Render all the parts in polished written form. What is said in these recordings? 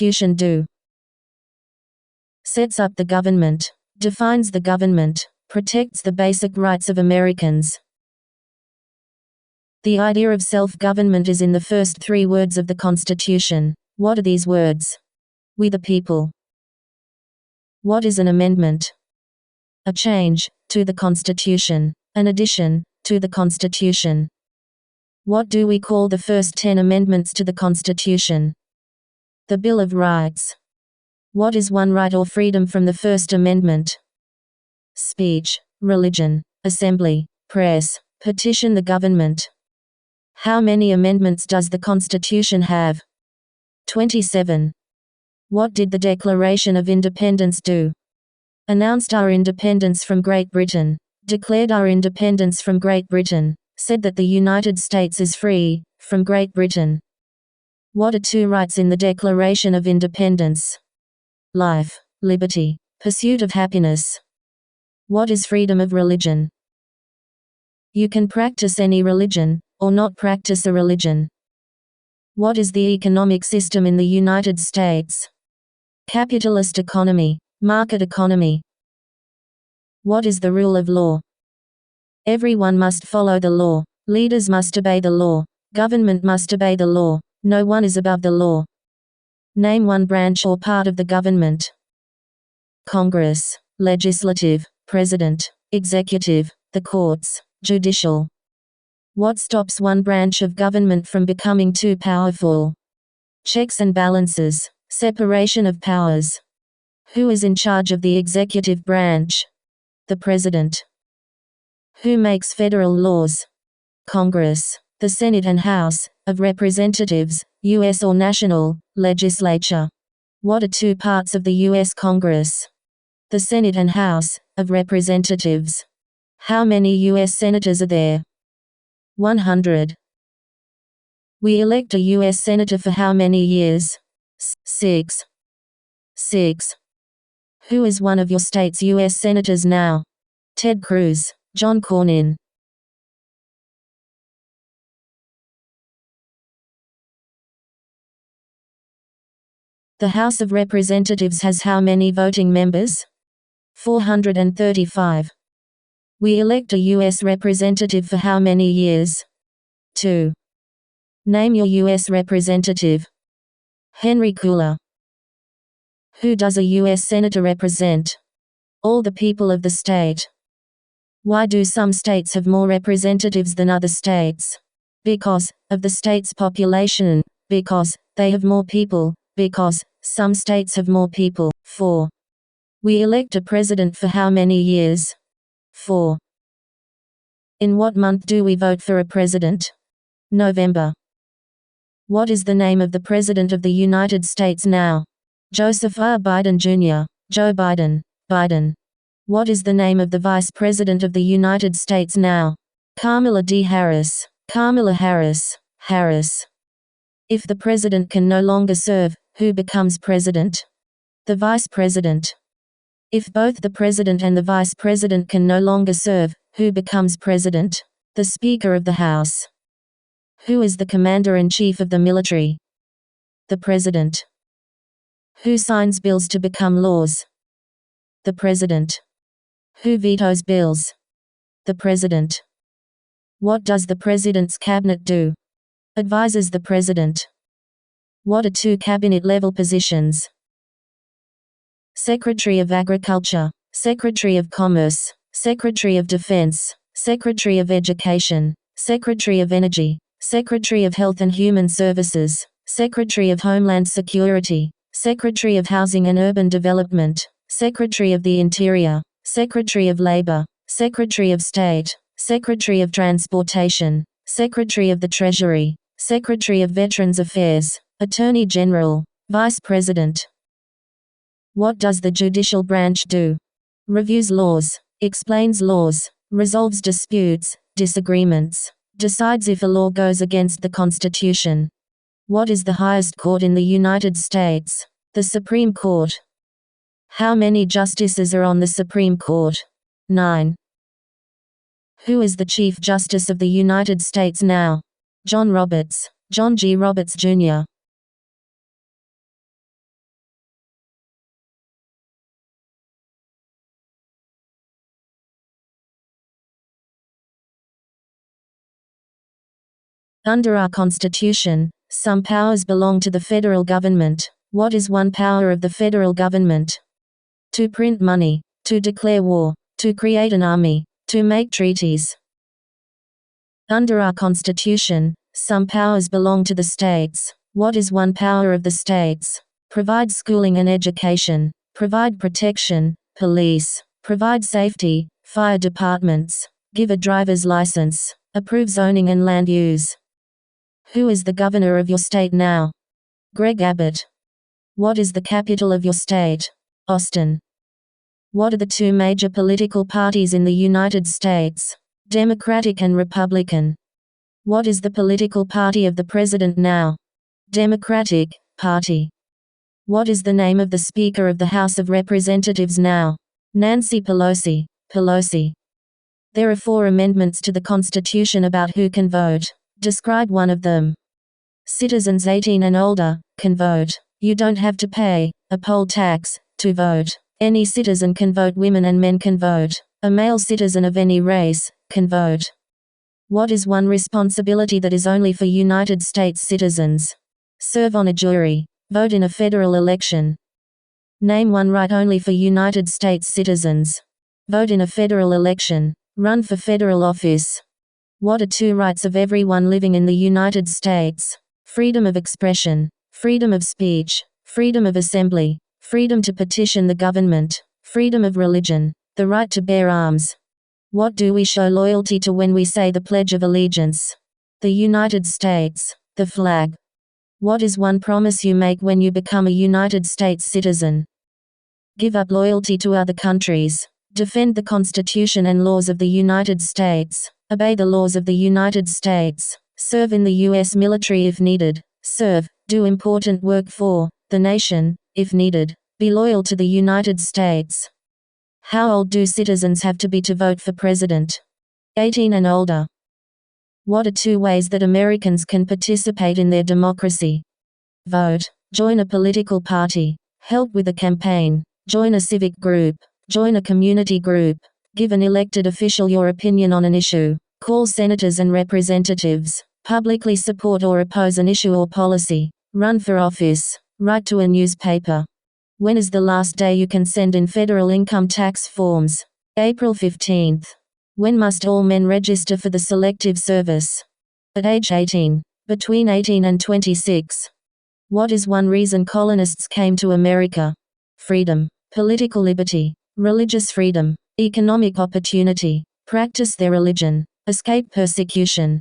Constitution do? Sets up the government, defines the government, protects the basic rights of Americans. The idea of self-government is in the first 3 words of the Constitution. What are these words? We the people. What is an amendment? A change to the Constitution, an addition to the Constitution. What do we call the first 10 amendments to the Constitution? The Bill of Rights. What is one right or freedom from the First Amendment? Speech, religion, assembly, press, petition the government. How many amendments does the Constitution have? 27. What did the Declaration of Independence do? Announced our independence from Great Britain, declared our independence from Great Britain, said that the United States is free from Great Britain. What are 2 rights in the Declaration of Independence? Life, liberty, pursuit of happiness. What is freedom of religion? You can practice any religion, or not practice a religion. What is the economic system in the United States? Capitalist economy, market economy. What is the rule of law? Everyone must follow the law. Leaders must obey the law. Government must obey the law. No one is above the law. Name one branch or part of the government. Congress, legislative, president, executive, the courts, judicial. What stops one branch of government from becoming too powerful? Checks and balances, separation of powers. Who is in charge of the executive branch? The president. Who makes federal laws? Congress, the Senate and House of Representatives, U.S. or national legislature. What are 2 parts of the U.S. Congress? The Senate and House of Representatives. How many U.S. senators are there? 100. We elect a U.S. senator for how many years? 6. 6. Who is one of your state's U.S. senators now? Ted Cruz, John Cornyn. The House of Representatives has how many voting members? 435. We elect a U.S. representative for how many years? 2. Name your U.S. representative. Henry Cooler. Who does a U.S. senator represent? All the people of the state. Why do some states have more representatives than other states? Because of the state's population. Because they have more people. Because some states have more people. 4. We elect a president for how many years? 4. In what month do we vote for a president? November. What is the name of the President of the United States now? Joseph R. Biden Jr., Joe Biden, Biden. What is the name of the Vice President of the United States now? Kamala D. Harris, Kamala Harris, Harris. If the President can no longer serve, who becomes President? The Vice President. If both the President and the Vice President can no longer serve, who becomes President? The Speaker of the House. Who is the Commander-in-Chief of the military? The President. Who signs bills to become laws? The President. Who vetoes bills? The President. What does the President's cabinet do? Advises the President. What are 2 cabinet-level positions? Secretary of Agriculture, Secretary of Commerce, Secretary of Defense, Secretary of Education, Secretary of Energy, Secretary of Health and Human Services, Secretary of Homeland Security, Secretary of Housing and Urban Development, Secretary of the Interior, Secretary of Labor, Secretary of State, Secretary of Transportation, Secretary of the Treasury, Secretary of Veterans Affairs, Attorney General, Vice President. What does the judicial branch do? Reviews laws, explains laws, resolves disputes, disagreements, decides if a law goes against the Constitution. What is the highest court in the United States? The Supreme Court. How many justices are on the Supreme Court? 9. Who is the Chief Justice of the United States now? John Roberts, John G. Roberts, Jr. Under our Constitution, some powers belong to the federal government. What is one power of the federal government? To print money, to declare war, to create an army, to make treaties. Under our Constitution, some powers belong to the states. What is one power of the states? Provide schooling and education, provide protection, police, provide safety, fire departments, give a driver's license, approve zoning and land use. Who is the governor of your state now? Greg Abbott. What is the capital of your state? Austin. What are the two major political parties in the United States? Democratic and Republican. What is the political party of the president now? Democratic Party. What is the name of the Speaker of the House of Representatives now? Nancy Pelosi. Pelosi. There are 4 amendments to the Constitution about who can vote. Describe one of them. Citizens 18 and older can vote. You don't have to pay a poll tax to vote. Any citizen can vote. Women and men can vote. A male citizen of any race can vote. What is one responsibility that is only for United States citizens? Serve on a jury. Vote in a federal election. Name one right only for United States citizens. Vote in a federal election. Run for federal office. What are 2 rights of everyone living in the United States? Freedom of expression, freedom of speech, freedom of assembly, freedom to petition the government, freedom of religion, the right to bear arms. What do we show loyalty to when we say the Pledge of Allegiance? The United States, the flag. What is one promise you make when you become a United States citizen? Give up loyalty to other countries. Defend the Constitution and laws of the United States. Obey the laws of the United States. Serve in the U.S. military if needed. Serve, do important work for the nation, if needed. Be loyal to the United States. How old do citizens have to be to vote for president? 18 and older. What are 2 ways that Americans can participate in their democracy? Vote. Join a political party. Help with a campaign. Join a civic group. Join a community group. Give an elected official your opinion on an issue. Call senators and representatives. Publicly support or oppose an issue or policy. Run for office. Write to a newspaper. When is the last day you can send in federal income tax forms? April 15th. When must all men register for the Selective Service? At age 18. Between 18 and 26. What is one reason colonists came to America? Freedom. Political liberty. Religious freedom. Economic opportunity. Practice their religion. Escape persecution.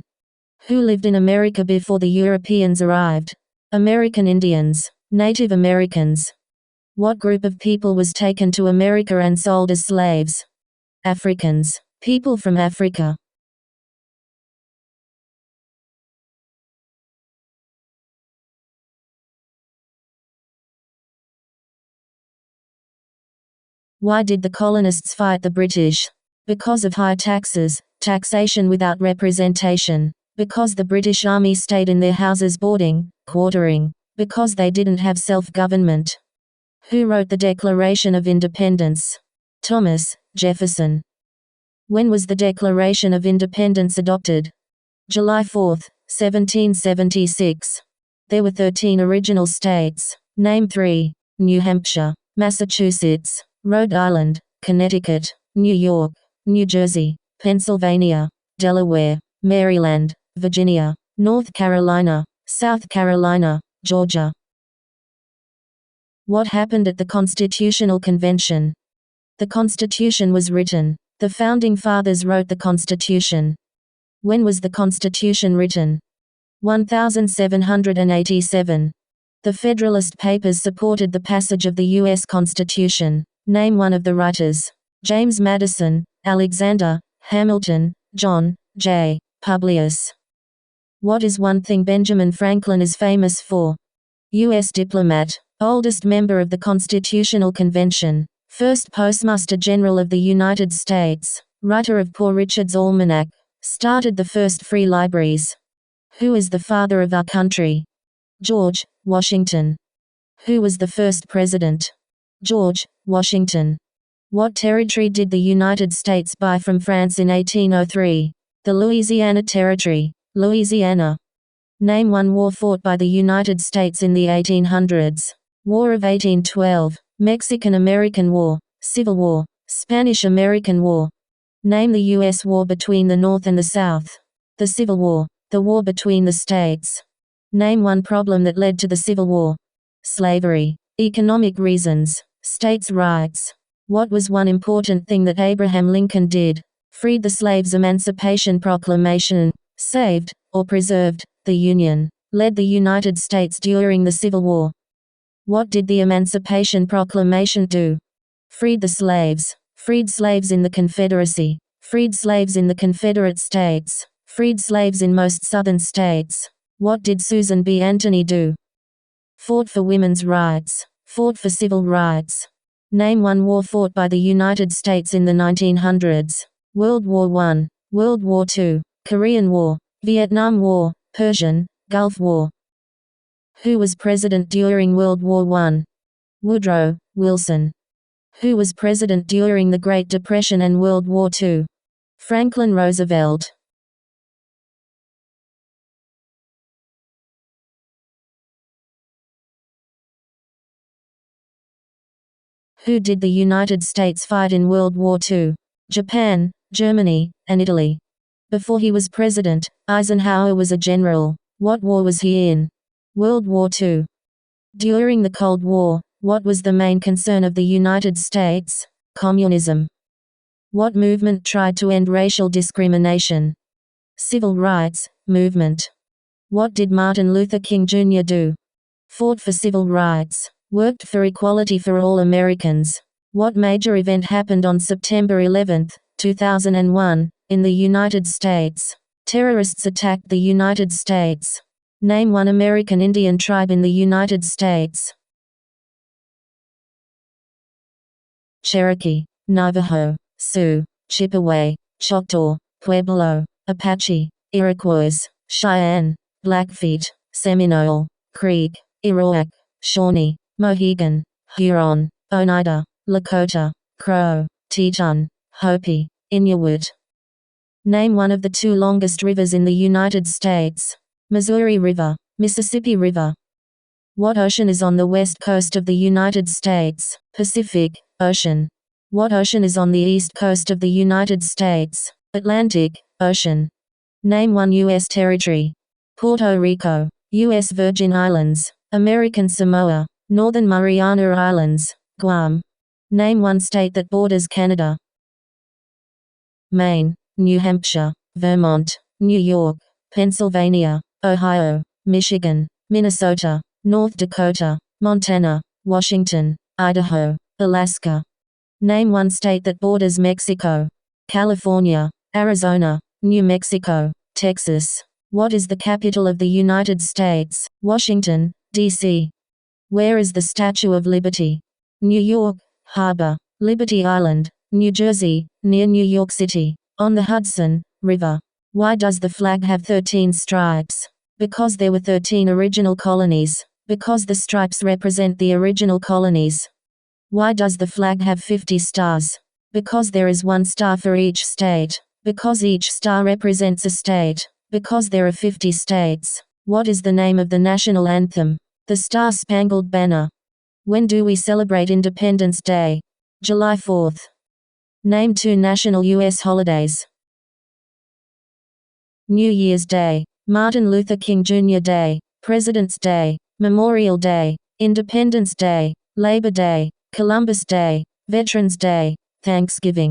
Who lived in America before the Europeans arrived? American Indians. Native Americans. What group of people was taken to America and sold as slaves? Africans. People from Africa. Why did the colonists fight the British? Because of high taxes, taxation without representation. Because the British Army stayed in their houses boarding, quartering. Because they didn't have self-government. Who wrote the Declaration of Independence? Thomas Jefferson. When was the Declaration of Independence adopted? July 4, 1776. There were 13 original states. Name 3. New Hampshire, Massachusetts, Rhode Island, Connecticut, New York, New Jersey, Pennsylvania, Delaware, Maryland, Virginia, North Carolina, South Carolina, Georgia. What happened at the Constitutional Convention? The Constitution was written. The Founding Fathers wrote the Constitution. When was the Constitution written? 1787. The Federalist Papers supported the passage of the U.S. Constitution. Name one of the writers. James Madison, Alexander Hamilton, John J. Publius. What is one thing Benjamin Franklin is famous for? U.S. diplomat, oldest member of the Constitutional Convention, first Postmaster General of the United States, writer of Poor Richard's Almanac, started the first free libraries. Who is the father of our country? George Washington. Who was the first president? George Washington. What territory did the United States buy from France in 1803? The Louisiana Territory, Louisiana. Name one war fought by the United States in the 1800s. War of 1812, Mexican-American War, Civil War, Spanish-American War. Name the U.S. war between the North and the South. The Civil War, the war between the states. Name one problem that led to the Civil War. Slavery, economic reasons, states' rights. What was one important thing that Abraham Lincoln did? Freed the slaves. Emancipation Proclamation, saved, or preserved, the Union, led the United States during the Civil War. What did the Emancipation Proclamation do? Freed the slaves. Freed slaves in the Confederacy. Freed slaves in the Confederate States. Freed slaves in most Southern states. What did Susan B. Anthony do? Fought for women's rights. Fought for civil rights. Name one war fought by the United States in the 1900s. World War I, World War II, Korean War, Vietnam War, Persian, Gulf War. Who was president during World War I? Woodrow Wilson. Who was president during the Great Depression and World War II? Franklin Roosevelt. Who did the United States fight in World War II? Japan, Germany, and Italy. Before he was president, Eisenhower was a general. What war was he in? World War II. During the Cold War, what was the main concern of the United States? Communism. What movement tried to end racial discrimination? Civil rights movement. What did Martin Luther King Jr. do? Fought for civil rights. Worked for equality for all Americans. What major event happened on September 11, 2001, in the United States? Terrorists attacked the United States. Name one American Indian tribe in the United States. Cherokee, Navajo, Sioux, Chippewa, Choctaw, Pueblo, Apache, Iroquois, Cheyenne, Blackfeet, Seminole, Creek, Iroquois, Shawnee, Mohegan, Huron, Oneida, Lakota, Crow, Teton, Hopi, Inuit. Name one of the two longest rivers in the United States. Missouri River, Mississippi River. What ocean is on the west coast of the United States? Pacific Ocean. What ocean is on the east coast of the United States? Atlantic Ocean. Name one U.S. territory. Puerto Rico, U.S. Virgin Islands, American Samoa, Northern Mariana Islands, Guam. Name one state that borders Canada. Maine, New Hampshire, Vermont, New York, Pennsylvania, Ohio, Michigan, Minnesota, North Dakota, Montana, Washington, Idaho, Alaska. Name one state that borders Mexico. California, Arizona, New Mexico, Texas. What is the capital of the United States? Washington, D.C. Where is the Statue of Liberty? New York Harbor, Liberty Island, New Jersey, near New York City, on the Hudson River. Why does the flag have 13 stripes? Because there were 13 original colonies. Because the stripes represent the original colonies. Why does the flag have 50 stars? Because there is one star for each state. Because each star represents a state. Because there are 50 states. What is the name of the national anthem? The Star-Spangled Banner. When do we celebrate Independence Day? July 4th. Name two national U.S. holidays. New Year's Day, Martin Luther King Jr. Day, President's Day, Memorial Day, Independence Day, Labor Day, Columbus Day, Veterans Day, Thanksgiving.